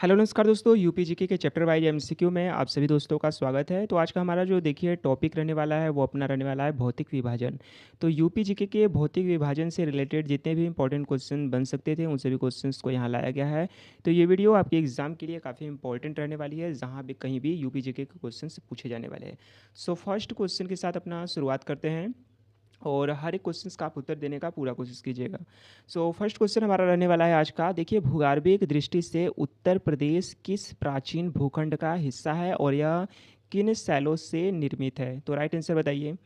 Hello नमस्कार दोस्तों, UP GK के चैप्टर वाइज एमसीक्यू में आप सभी दोस्तों का स्वागत है। तो आज का हमारा जो देखिए टॉपिक रहने वाला है वो अपना रहने वाला है भौतिक विभाजन। तो यूपी जीके के भौतिक विभाजन से रिलेटेड जितने भी इंपॉर्टेंट क्वेश्चन बन सकते थे उन सभी क्वेश्चंस को यहाँ लाया गया है। तो ये वीडियो आपके एग्जाम के लिए काफ़ी इंपॉर्टेंट रहने वाली है, जहाँ भी कहीं भी यूपी जीके के क्वेश्चन पूछे जाने वाले हैं। सो फर्स्ट क्वेश्चन के साथ अपना शुरुआत करते हैं और हर एक क्वेश्चन का आप उत्तर देने का पूरा कोशिश कीजिएगा। सो फर्स्ट क्वेश्चन हमारा रहने वाला है आज का। देखिए, भूगर्भिक दृष्टि से उत्तर प्रदेश किस प्राचीन भूखंड का हिस्सा है और यह किन शैलों से निर्मित है? तो राइट आंसर बताइए।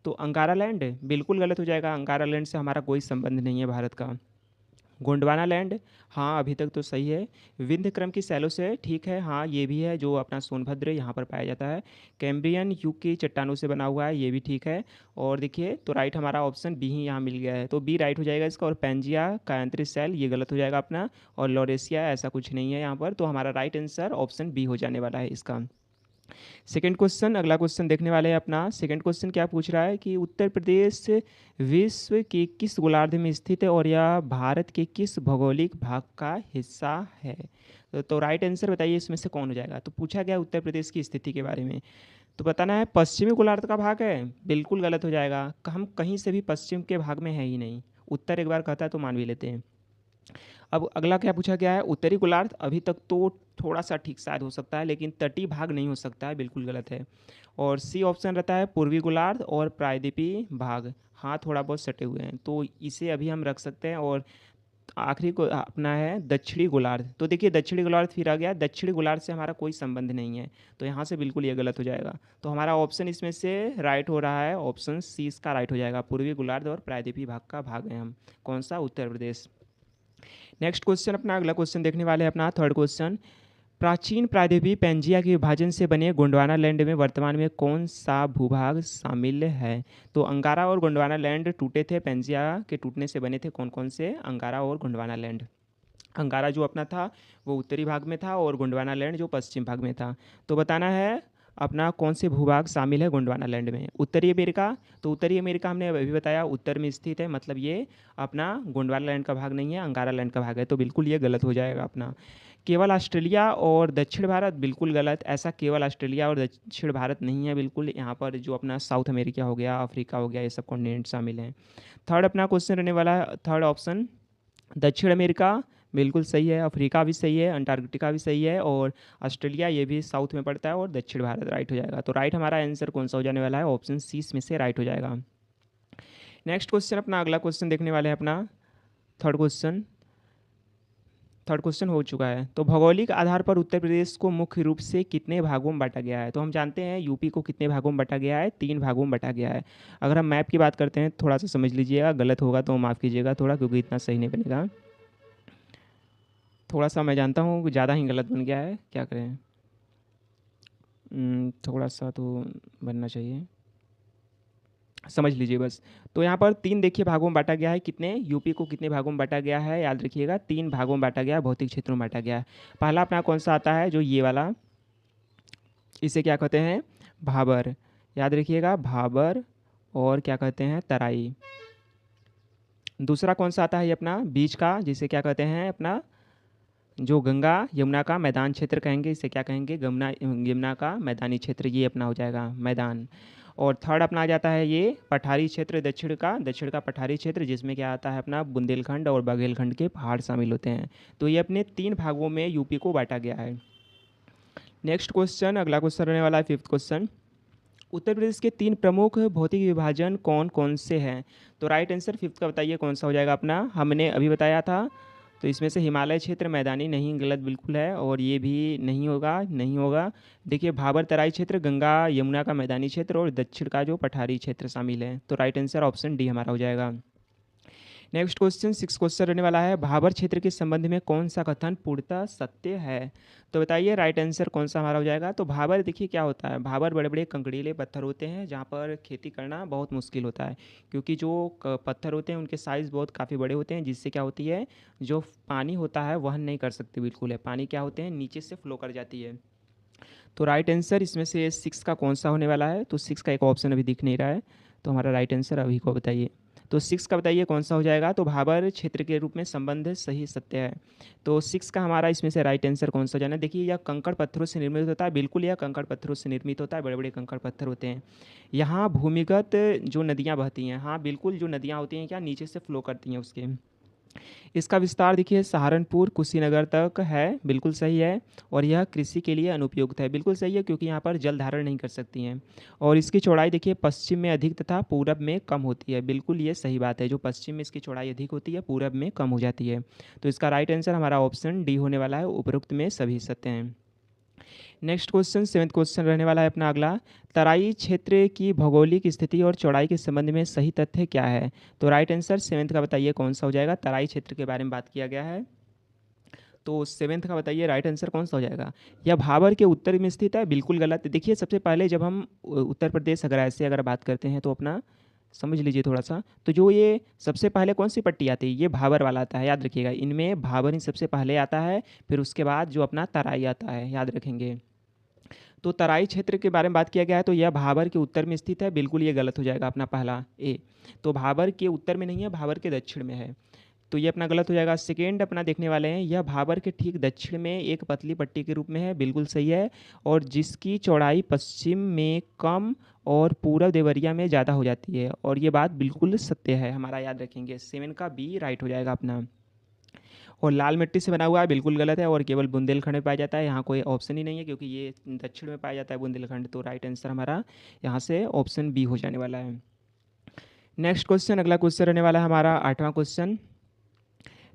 तो अंगारा लैंड बिल्कुल गलत हो जाएगा। अंगारा लैंड से हमारा कोई संबंध नहीं है भारत का। गोंडवाना लैंड, हाँ अभी तक तो सही है। विंध्य क्रम की सैलों से, ठीक है, हाँ ये भी है, जो अपना सोनभद्र यहाँ पर पाया जाता है। कैम्ब्रियन युग की चट्टानों से बना हुआ है, ये भी ठीक है। और देखिए, तो राइट हमारा ऑप्शन बी ही यहाँ मिल गया है, तो बी राइट हो जाएगा इसका। और पेंजिया कायांतरित सेल ये गलत हो जाएगा अपना। और लॉरेसिया ऐसा कुछ नहीं है यहाँ पर, तो हमारा राइट आंसर ऑप्शन बी हो जाने वाला है इसका। सेकंड क्वेश्चन, अगला क्वेश्चन देखने वाले हैं अपना। सेकंड क्वेश्चन क्या पूछ रहा है कि उत्तर प्रदेश विश्व के किस गोलार्ध में स्थित है और यह भारत के किस भौगोलिक भाग का हिस्सा है? तो राइट आंसर बताइए इसमें से कौन हो जाएगा। तो पूछा गया उत्तर प्रदेश की स्थिति के बारे में, तो बताना है पश्चिमी गोलार्ध का भाग है, बिल्कुल गलत हो जाएगा। हम कहीं से भी पश्चिम के भाग में है ही नहीं। उत्तर एक बार कहता है तो मान भी लेते हैं। अब अगला क्या पूछा गया है, उत्तरी गोलार्ध अभी तक तो थोड़ा सा ठीक शायद हो सकता है, लेकिन तटीय भाग नहीं हो सकता है, बिल्कुल गलत है। और सी ऑप्शन रहता है पूर्वी गोलार्ध और प्रायद्वीपीय भाग, हाँ थोड़ा बहुत सटे हुए हैं, तो इसे अभी हम रख सकते हैं। और आखिरी को अपना है दक्षिणी गोलार्ध। तो देखिए, दक्षिणी गोलार्ध फिर आ गया, दक्षिणी गोलार्ध से हमारा कोई संबंध नहीं है, तो यहाँ से बिल्कुल ये गलत हो जाएगा। तो हमारा ऑप्शन इसमें से राइट हो रहा है, ऑप्शन सी इसका राइट हो जाएगा। पूर्वी गोलार्ध और प्रायद्वीपीय भाग का भाग है हम, कौन सा? उत्तर प्रदेश। नेक्स्ट क्वेश्चन, अपना अगला क्वेश्चन देखने वाले हैं अपना थर्ड क्वेश्चन। प्राचीन प्रायद्वीपीय पेंजिया के विभाजन से बने गोंडवाना लैंड में वर्तमान में कौन सा भूभाग शामिल है? तो अंगारा और गोंडवाना लैंड टूटे थे, पेंजिया के टूटने से बने थे कौन कौन से? अंगारा और गोंडवाना लैंड। अंगारा जो अपना था वो उत्तरी भाग में था और गोंडवाना लैंड जो पश्चिम भाग में था। तो बताना है अपना कौन से भूभाग शामिल है गोंडवाना लैंड में। उत्तरी अमेरिका, तो उत्तरी अमेरिका हमने अभी बताया उत्तर में स्थित है, मतलब ये अपना गोंडवाना लैंड का भाग नहीं है, अंगारा लैंड का भाग है, तो बिल्कुल ये गलत हो जाएगा अपना। केवल ऑस्ट्रेलिया और दक्षिण भारत, बिल्कुल गलत। ऐसा केवल ऑस्ट्रेलिया और दक्षिण भारत नहीं है, बिल्कुल यहाँ पर जो अपना साउथ अमेरिका हो गया, अफ्रीका हो गया, ये सब कॉन्टिनेंट शामिल हैं। थर्ड अपना क्वेश्चन रहने वाला है, थर्ड ऑप्शन दक्षिण अमेरिका बिल्कुल सही है, अफ्रीका भी सही है, अंटार्कटिका भी सही है, और ऑस्ट्रेलिया ये भी साउथ में पड़ता है, और दक्षिण भारत राइट हो जाएगा। तो राइट हमारा आंसर कौन सा हो जाने वाला है? ऑप्शन सी इसमें से राइट हो जाएगा। नेक्स्ट क्वेश्चन, अपना अगला क्वेश्चन देखने वाले हैं अपना थर्ड क्वेश्चन। थर्ड क्वेश्चन हो चुका है। तो भौगोलिक आधार पर उत्तर प्रदेश को मुख्य रूप से कितने भागों में बांटा गया है? तो हम जानते हैं यूपी को कितने भागों में बांटा गया है, 3 भागों में बांटा गया है। अगर हम मैप की बात करते हैं थोड़ा सा समझ लीजिएगा, गलत होगा तो माफ़ कीजिएगा थोड़ा, क्योंकि इतना सही नहीं बनेगा। थोड़ा सा मैं जानता हूँ ज़्यादा ही गलत बन गया है, क्या करें। थोड़ा सा तो बनना चाहिए, समझ लीजिए बस। तो यहाँ पर 3 देखिए भागों में बांटा गया है। कितने? यूपी को कितने भागों में बांटा गया है, याद रखिएगा 3 भागों में बांटा गया है, भौतिक क्षेत्रों में बांटा गया है। पहला अपना कौन सा आता है, जो ये वाला, इसे क्या कहते हैं? भाबर, याद रखिएगा भाबर। और क्या कहते हैं? तराई। दूसरा कौन सा आता है ये अपना बीच का, जिसे क्या कहते हैं? अपना जो गंगा यमुना का मैदान क्षेत्र कहेंगे, इसे क्या कहेंगे? गमना यमुना का मैदानी क्षेत्र, ये अपना हो जाएगा मैदान। और थर्ड अपना आ जाता है ये पठारी क्षेत्र, दक्षिण का पठारी क्षेत्र, जिसमें क्या आता है अपना बुंदेलखंड और बघेलखंड के पहाड़ शामिल होते हैं। तो ये अपने 3 भागों में यूपी को बांटा गया है। नेक्स्ट क्वेश्चन, अगला क्वेश्चन रहने वाला है फिफ्थ क्वेश्चन। उत्तर प्रदेश के 3 प्रमुख भौतिक विभाजन कौन कौन से हैं? तो राइट आंसर फिफ्थ का बताइए कौन सा हो जाएगा अपना, हमने अभी बताया था। तो इसमें से हिमालय क्षेत्र मैदानी नहीं, गलत बिल्कुल है, और ये भी नहीं होगा, नहीं होगा। देखिए, भाबर तराई क्षेत्र, गंगा यमुना का मैदानी क्षेत्र, और दक्षिण का जो पठारी क्षेत्र शामिल है। तो राइट आंसर ऑप्शन डी हमारा हो जाएगा। नेक्स्ट क्वेश्चन, सिक्स क्वेश्चन रहने वाला है। भाबर क्षेत्र के संबंध में कौन सा कथन पूर्णतः सत्य है? तो बताइए राइट आंसर कौन सा हमारा हो जाएगा। तो भाबर देखिए क्या होता है, भाबर बड़े बड़े कंकड़ीले पत्थर होते हैं जहाँ पर खेती करना बहुत मुश्किल होता है, क्योंकि जो पत्थर होते हैं उनके साइज़ बहुत काफ़ी बड़े होते हैं, जिससे क्या होती है, जो पानी होता है वहन नहीं कर सकते बिल्कुल है, पानी क्या होते हैं, नीचे से फ्लो कर जाती है। तो राइट आंसर इसमें से सिक्स का कौन सा होने वाला है? तो सिक्स का एक ऑप्शन अभी दिख नहीं रहा है, तो हमारा राइट आंसर अभी को बताइए। तो 6 का बताइए कौन सा हो जाएगा। तो भाबर क्षेत्र के रूप में संबंध सही सत्य है। तो 6 का हमारा इसमें से राइट आंसर कौन सा हो जाना। देखिए यह कंकड़ पत्थरों से निर्मित होता है, बिल्कुल यह कंकड़ पत्थरों से निर्मित होता है, बड़े बड़े कंकड़ पत्थर होते हैं। यहाँ भूमिगत जो नदियाँ बहती हैं, हाँ बिल्कुल, जो नदियाँ होती हैं क्या नीचे से फ्लो करती हैं उसके। इसका विस्तार देखिए सहारनपुर कुशीनगर तक है, बिल्कुल सही है। और यह कृषि के लिए अनुपयुक्त है, बिल्कुल सही है, क्योंकि यहाँ पर जल धारण नहीं कर सकती हैं। और इसकी चौड़ाई देखिए पश्चिम में अधिक तथा पूरब में कम होती है, बिल्कुल ये सही बात है, जो पश्चिम में इसकी चौड़ाई अधिक होती है, पूरब में कम हो जाती है। तो इसका राइट आंसर हमारा ऑप्शन डी होने वाला है, उपरोक्त में सभी सत्य हैं। नेक्स्ट क्वेश्चन, सेवन्थ क्वेश्चन रहने वाला है अपना अगला। तराई क्षेत्र की भौगोलिक स्थिति और चौड़ाई के संबंध में सही तथ्य क्या है। तो राइट आंसर सेवन्थ का बताइए कौन सा हो जाएगा। तराई क्षेत्र के बारे में बात किया गया है, तो सेवन्थ का बताइए राइट आंसर कौन सा हो जाएगा। यह भाबर के उत्तर में स्थित है, बिल्कुल गलत। देखिए सबसे पहले जब हम उत्तर प्रदेश अगर ऐसे अगर बात करते हैं तो अपना समझ लीजिए थोड़ा सा। तो जो ये सबसे पहले कौन सी पट्टी आती है, ये भाबर वाला आता है, याद रखिएगा। इनमें भाबर ही सबसे पहले आता है, फिर उसके बाद जो अपना तराई आता है, याद रखेंगे। तो तराई क्षेत्र के बारे में बात किया गया है, तो यह भाबर के उत्तर में स्थित है, बिल्कुल ये गलत हो जाएगा अपना पहला ए। तो भाबर के उत्तर में नहीं है, भाबर के दक्षिण में है, तो ये अपना गलत हो जाएगा। सेकेंड अपना देखने वाले हैं, यह भाबर के ठीक दक्षिण में एक पतली पट्टी के रूप में है, बिल्कुल सही है। और जिसकी चौड़ाई पश्चिम में कम और पूरब देवरिया में ज़्यादा हो जाती है, और ये बात बिल्कुल सत्य है हमारा, याद रखेंगे। 7 का बी राइट हो जाएगा अपना। और लाल मिट्टी से बना हुआ है, बिल्कुल गलत है, और केवल बुंदेलखंड में पाया जाता है, यहाँ कोई ऑप्शन ही नहीं है, क्योंकि ये दक्षिण में पाया जाता है बुंदेलखंड। तो राइट आंसर हमारा यहाँ से ऑप्शन बी हो जाने वाला है। नेक्स्ट क्वेश्चन, अगला क्वेश्चन रहने वाला है हमारा 8वां क्वेश्चन।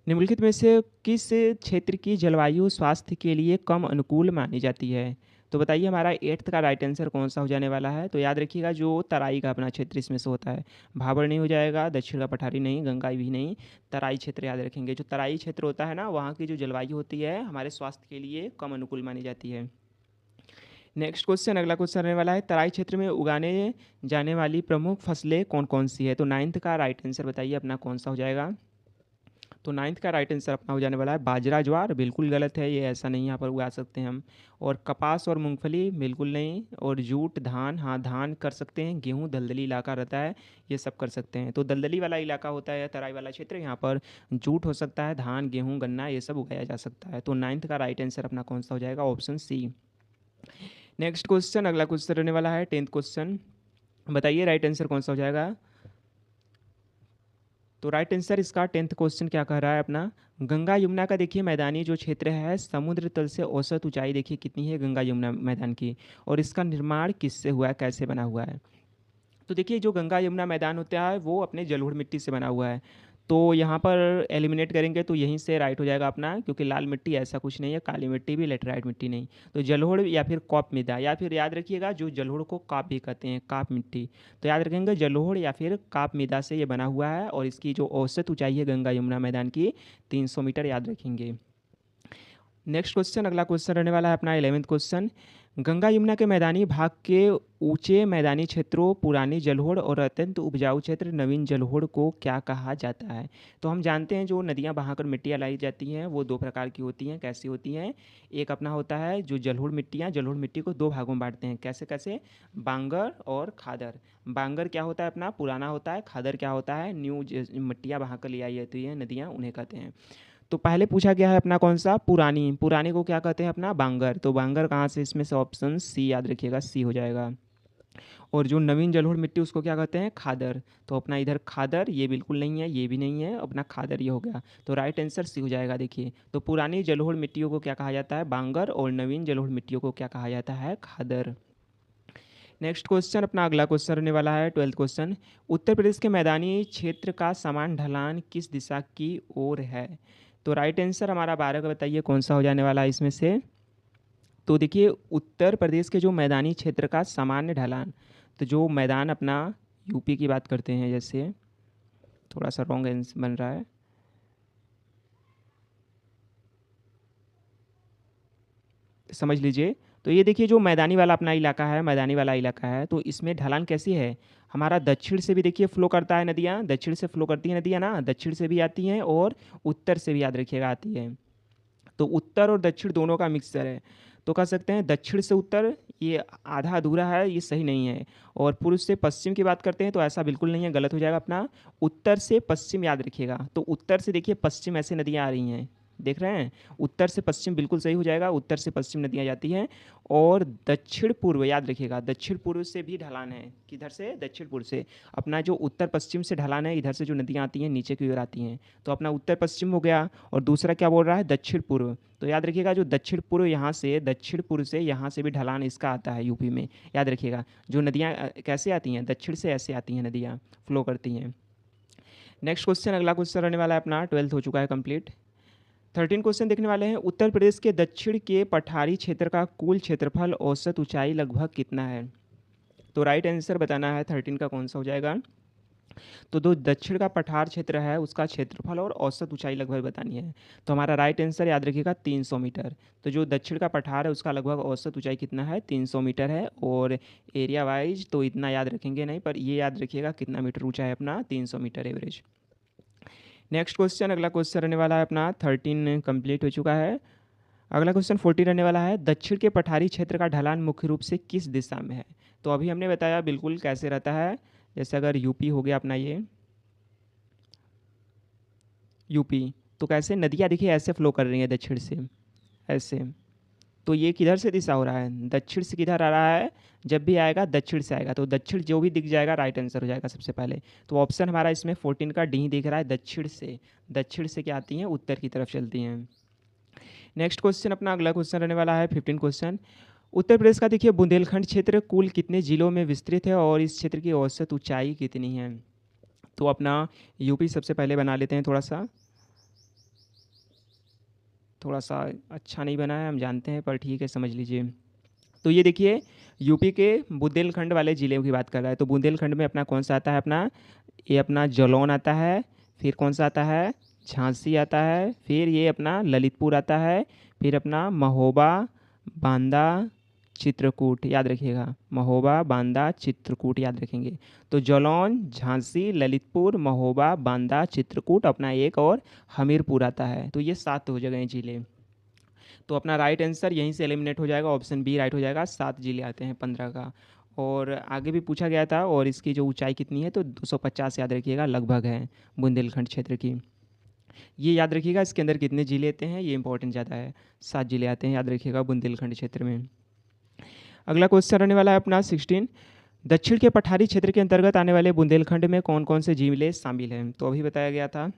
निम्नलिखित में से किस क्षेत्र की जलवायु स्वास्थ्य के लिए कम अनुकूल मानी जाती है। तो बताइए हमारा 8th का राइट आंसर कौन सा हो जाने वाला है। तो याद रखिएगा जो तराई का अपना क्षेत्र इसमें से होता है, भाबर नहीं हो जाएगा, दक्षिण का पठारी नहीं, गंगा भी नहीं, तराई क्षेत्र याद रखेंगे। जो तराई क्षेत्र होता है ना, वहाँ की जो जलवायु होती है हमारे स्वास्थ्य के लिए कम अनुकूल मानी जाती है। नेक्स्ट क्वेश्चन, अगला क्वेश्चन रहने वाला है, तराई क्षेत्र में उगाने जाने वाली प्रमुख फसलें कौन कौन सी है। तो 9th का राइट आंसर बताइए अपना कौन सा हो जाएगा। तो 9th का राइट आंसर अपना हो जाने वाला है बाजरा ज्वार, बिल्कुल गलत है, ये ऐसा नहीं यहाँ पर उगा सकते हैं हम। और कपास और मूंगफली बिल्कुल नहीं। और जूट धान, हाँ धान कर सकते हैं, गेहूँ दलदली इलाका रहता है, ये सब कर सकते हैं। तो दलदली वाला इलाका होता है तराई वाला क्षेत्र, यहाँ पर जूट हो सकता है, धान गेहूँ गन्ना ये सब उगाया जा सकता है। तो 9th का राइट आंसर अपना कौन सा हो जाएगा, ऑप्शन सी। नेक्स्ट क्वेश्चन, अगला क्वेश्चन रहने वाला है 10th क्वेश्चन। बताइए राइट आंसर कौन सा हो जाएगा। तो राइट आंसर इसका 10th क्वेश्चन क्या कह रहा है अपना, गंगा यमुना का देखिए मैदानी जो क्षेत्र है, समुद्र तल से औसत ऊंचाई देखिए कितनी है गंगा यमुना मैदान की, और इसका निर्माण किससे हुआ है, कैसे बना हुआ है। तो देखिए जो गंगा यमुना मैदान होता है वो अपने जलोढ़ मिट्टी से बना हुआ है। तो यहाँ पर एलिमिनेट करेंगे तो यहीं से राइट हो जाएगा अपना, क्योंकि लाल मिट्टी ऐसा कुछ नहीं है, काली मिट्टी भी, लेटराइट मिट्टी नहीं। तो जलोढ़ या फिर कॉप मृदा, या फिर याद रखिएगा जो जलोढ़ को काप भी कहते हैं, काप मिट्टी। तो याद रखेंगे जलोढ़ या फिर काप मृदा से ये बना हुआ है, और इसकी जो औसत ऊंचाई है गंगा यमुना मैदान की 300 मीटर, याद रखेंगे। नेक्स्ट क्वेश्चन, अगला क्वेश्चन रहने वाला है अपना 11th क्वेश्चन। गंगा यमुना के मैदानी भाग के ऊंचे मैदानी क्षेत्रों, पुरानी जलोढ़ और अत्यंत उपजाऊ क्षेत्र नवीन जलोढ़ को क्या कहा जाता है। तो हम जानते हैं जो नदियां बहाकर मिट्टियां लाई जाती हैं वो दो प्रकार की होती हैं, कैसी होती हैं। एक अपना होता है जो जलोढ़ मिट्टियां, जलोढ़ मिट्टी को दो भागों में बांटते हैं, कैसे कैसे, बांगर और खादर। बांगर क्या होता है अपना पुराना होता है, खादर क्या होता है न्यू, मिट्टियाँ बहाकर ले आई जाती हैं नदियाँ, उन्हें कहते हैं। तो पहले पूछा गया है अपना कौन सा, पुरानी, पुरानी को क्या कहते हैं अपना बांगर। तो बांगर कहाँ से, इसमें से ऑप्शन सी याद रखिएगा, सी हो जाएगा। और जो नवीन जलोढ़ मिट्टी उसको क्या कहते हैं, खादर। तो अपना इधर खादर, ये बिल्कुल नहीं है, ये भी नहीं है, अपना खादर ये हो गया। तो राइट आंसर सी हो जाएगा। देखिए तो पुरानी जलोढ़ मिट्टियों को क्या कहा जाता है, बांगर, और नवीन जलोढ़ मिट्टियों को क्या कहा जाता है, खादर। नेक्स्ट क्वेश्चन, अपना अगला क्वेश्चन रहने वाला है 12th क्वेश्चन। उत्तर प्रदेश के मैदानी क्षेत्र का समान ढलान किस दिशा की ओर है। तो राइट आंसर हमारा 12 का बताइए कौन सा हो जाने वाला है इसमें से। तो देखिए उत्तर प्रदेश के जो मैदानी क्षेत्र का सामान्य ढलान, तो जो मैदान अपना यूपी की बात करते हैं, जैसे थोड़ा सा रॉन्ग आंसर बन रहा है, समझ लीजिए। तो ये देखिए जो मैदानी वाला अपना इलाका है, मैदानी वाला इलाका है, तो इसमें ढलान कैसी है, हमारा दक्षिण से भी देखिए फ्लो करता है नदियाँ, दक्षिण से फ्लो करती हैं नदियाँ ना, दक्षिण से भी आती हैं और उत्तर से भी याद रखिएगा आती है। तो उत्तर और दक्षिण दोनों का मिक्सचर है। तो कह सकते हैं दक्षिण से उत्तर ये आधा अधूरा है, ये सही नहीं है। और पूर्व से पश्चिम की बात करते हैं तो ऐसा बिल्कुल नहीं है, गलत हो जाएगा अपना। उत्तर से पश्चिम याद रखिएगा, तो उत्तर से देखिए पश्चिम ऐसे नदियाँ आ रही हैं, देख रहे हैं, उत्तर से पश्चिम बिल्कुल सही हो जाएगा, उत्तर से पश्चिम नदियाँ जाती हैं। और दक्षिण पूर्व याद रखिएगा, दक्षिण पूर्व से भी ढलान है, किधर से, दक्षिण पूर्व से। अपना जो उत्तर पश्चिम से ढलान है, इधर से जो नदियाँ आती हैं नीचे की ओर आती हैं, तो अपना उत्तर पश्चिम हो गया। और दूसरा क्या बोल रहा है, दक्षिण पूर्व। तो याद रखिएगा जो दक्षिण पूर्व यहाँ से, दक्षिण पूर्व से यहाँ से भी ढलान इसका आता है यूपी में, याद रखिएगा। जो नदियाँ कैसे आती हैं, दक्षिण से ऐसे आती हैं नदियाँ, फ्लो करती हैं। नेक्स्ट क्वेश्चन, अगला क्वेश्चन रहने वाला है अपना, 12th हो चुका है कंप्लीट। 13 क्वेश्चन देखने वाले हैं। उत्तर प्रदेश के दक्षिण के पठारी क्षेत्र का कुल क्षेत्रफल औसत ऊंचाई लगभग कितना है? तो राइट आंसर बताना है 13 का कौन सा हो जाएगा। तो जो दक्षिण का पठार क्षेत्र है उसका क्षेत्रफल और औसत ऊंचाई लगभग बतानी है। तो हमारा राइट आंसर याद रखिएगा 300 मीटर। तो जो दक्षिण का पठार है उसका लगभग औसत ऊंचाई कितना है, 300 मीटर है। और एरिया वाइज तो इतना याद रखेंगे नहीं, पर ये याद रखिएगा कितना मीटर ऊंचा है अपना, 300 मीटर एवरेज। नेक्स्ट क्वेश्चन, अगला क्वेश्चन रहने वाला है अपना, 13 कंप्लीट हो चुका है। अगला क्वेश्चन 14 रहने वाला है। दक्षिण के पठारी क्षेत्र का ढलान मुख्य रूप से किस दिशा में है? तो अभी हमने बताया बिल्कुल कैसे रहता है। जैसे अगर यूपी हो गया अपना, ये यूपी, तो कैसे नदियाँ देखिए ऐसे फ्लो कर रही हैं दक्षिण से, ऐसे। तो ये किधर से दिशा हो रहा है, दक्षिण से किधर आ रहा है, जब भी आएगा दक्षिण से आएगा, तो दक्षिण जो भी दिख जाएगा राइट आंसर हो जाएगा सबसे पहले। तो ऑप्शन हमारा इसमें 14 का डी दिख रहा है, दक्षिण से। दक्षिण से क्या आती हैं, उत्तर की तरफ चलती हैं। नेक्स्ट क्वेश्चन अपना, अगला क्वेश्चन रहने वाला है 15 क्वेश्चन। उत्तर प्रदेश का देखिए बुंदेलखंड क्षेत्र कुल कितने जिलों में विस्तृत है और इस क्षेत्र की औसत ऊंचाई कितनी है? तो अपना यूपी सबसे पहले बना लेते हैं, थोड़ा सा अच्छा नहीं बना है हम जानते हैं, पर ठीक है समझ लीजिए। तो ये देखिए यूपी के बुंदेलखंड वाले ज़िले की बात कर रहा है। तो बुंदेलखंड में अपना कौन सा आता है अपना, ये अपना जलौन आता है, फिर कौन सा आता है, झांसी आता है, फिर ये अपना ललितपुर आता है, फिर अपना महोबा, बांदा, चित्रकूट, याद रखिएगा, महोबा, बांदा, चित्रकूट याद रखेंगे। तो जलौन, झांसी, ललितपुर, महोबा, बांदा, चित्रकूट, अपना एक और हमीरपुर आता है। तो ये 7 हो जगह जिले। तो अपना राइट आंसर यहीं से एलिमिनेट हो जाएगा, ऑप्शन बी राइट हो जाएगा। 7 जिले आते हैं 15 का। और आगे भी पूछा गया था, और इसकी जो ऊंचाई कितनी है, तो 250 याद रखिएगा लगभग है बुंदेलखंड क्षेत्र की। ये याद रखिएगा इसके अंदर कितने जिले आते हैं, ये इंपॉर्टेंट ज़्यादा है। 7 जिले आते हैं याद रखिएगा बुंदेलखंड क्षेत्र में। अगला क्वेश्चन रहने वाला है अपना 16। दक्षिण के पठारी क्षेत्र के अंतर्गत आने वाले बुंदेलखंड में कौन कौन से जिले शामिल हैं? तो अभी बताया गया था,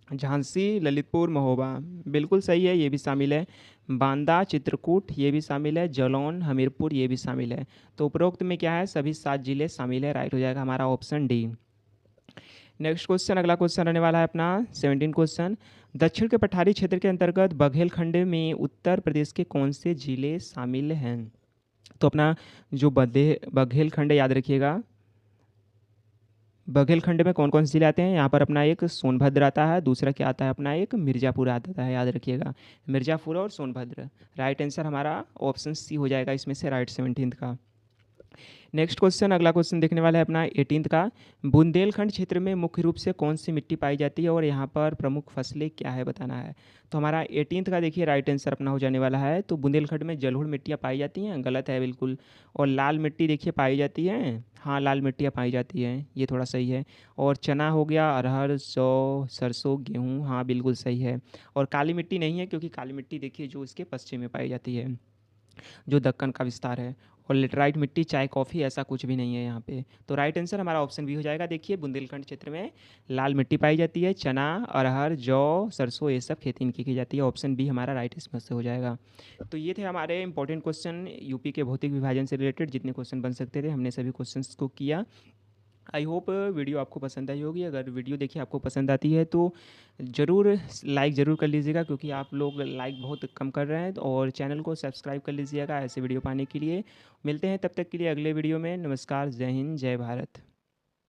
झांसी, ललितपुर, महोबा, बिल्कुल सही है, ये भी शामिल है। बांदा, चित्रकूट, ये भी शामिल है। जलौन, हमीरपुर, ये भी शामिल है। तो उपरोक्त में क्या है, सभी 7 जिले शामिल है, राइट हो जाएगा हमारा ऑप्शन डी। नेक्स्ट क्वेश्चन, अगला क्वेश्चन रहने वाला है अपना 17 क्वेश्चन। दक्षिण के पठारी क्षेत्र के अंतर्गत बघेलखंड में उत्तर प्रदेश के कौन से जिले शामिल हैं? तो अपना जो बघेलखंड याद रखिएगा, बघेलखंड में कौन कौन से जिले आते हैं, यहाँ पर अपना एक सोनभद्र आता है, दूसरा क्या आता है अपना, एक मिर्ज़ापुर आता है, याद रखिएगा, मिर्ज़ापुर और सोनभद्र। राइट आंसर हमारा ऑप्शन सी हो जाएगा इसमें से, राइट 17 का। नेक्स्ट क्वेश्चन, अगला क्वेश्चन देखने वाला है अपना 18 का। बुंदेलखंड क्षेत्र में मुख्य रूप से कौन सी मिट्टी पाई जाती है और यहाँ पर प्रमुख फसलें क्या है बताना है। तो हमारा 18 का देखिए राइट आंसर अपना हो जाने वाला है। तो बुंदेलखंड में जलोढ़ मिट्टियाँ पाई जाती हैं, गलत है बिल्कुल। और लाल मिट्टी देखिए पाई जाती है, हाँ लाल मिट्टियाँ पाई जाती हैं, ये थोड़ा सही है। और चना हो गया, अरहर, जौ, सरसों, गेहूँ, हाँ बिल्कुल सही है। और काली मिट्टी नहीं है, क्योंकि काली मिट्टी देखिए जो इसके पश्चिम में पाई जाती है, जो दक्कन का विस्तार है। और लेटराइट मिट्टी, चाय, कॉफ़ी, ऐसा कुछ भी नहीं है यहाँ पे। तो राइट आंसर हमारा ऑप्शन बी हो जाएगा। देखिए बुंदेलखंड क्षेत्र में लाल मिट्टी पाई जाती है, चना, अरहर, जौ, सरसों, ये सब खेती इनकी की जाती है। ऑप्शन बी हमारा राइट इसमें से हो जाएगा। तो ये थे हमारे इंपॉर्टेंट क्वेश्चन यूपी के भौतिक विभाजन से रिलेटेड, जितने क्वेश्चन बन सकते थे हमने सभी क्वेश्चंस को किया। आई होप वीडियो आपको पसंद आई होगी। अगर वीडियो देखिए आपको पसंद आती है तो ज़रूर लाइक ज़रूर कर लीजिएगा, क्योंकि आप लोग लाइक बहुत कम कर रहे हैं। और चैनल को सब्सक्राइब कर लीजिएगा ऐसे वीडियो पाने के लिए। मिलते हैं तब तक के लिए अगले वीडियो में। नमस्कार, जय हिंद, जय भारत।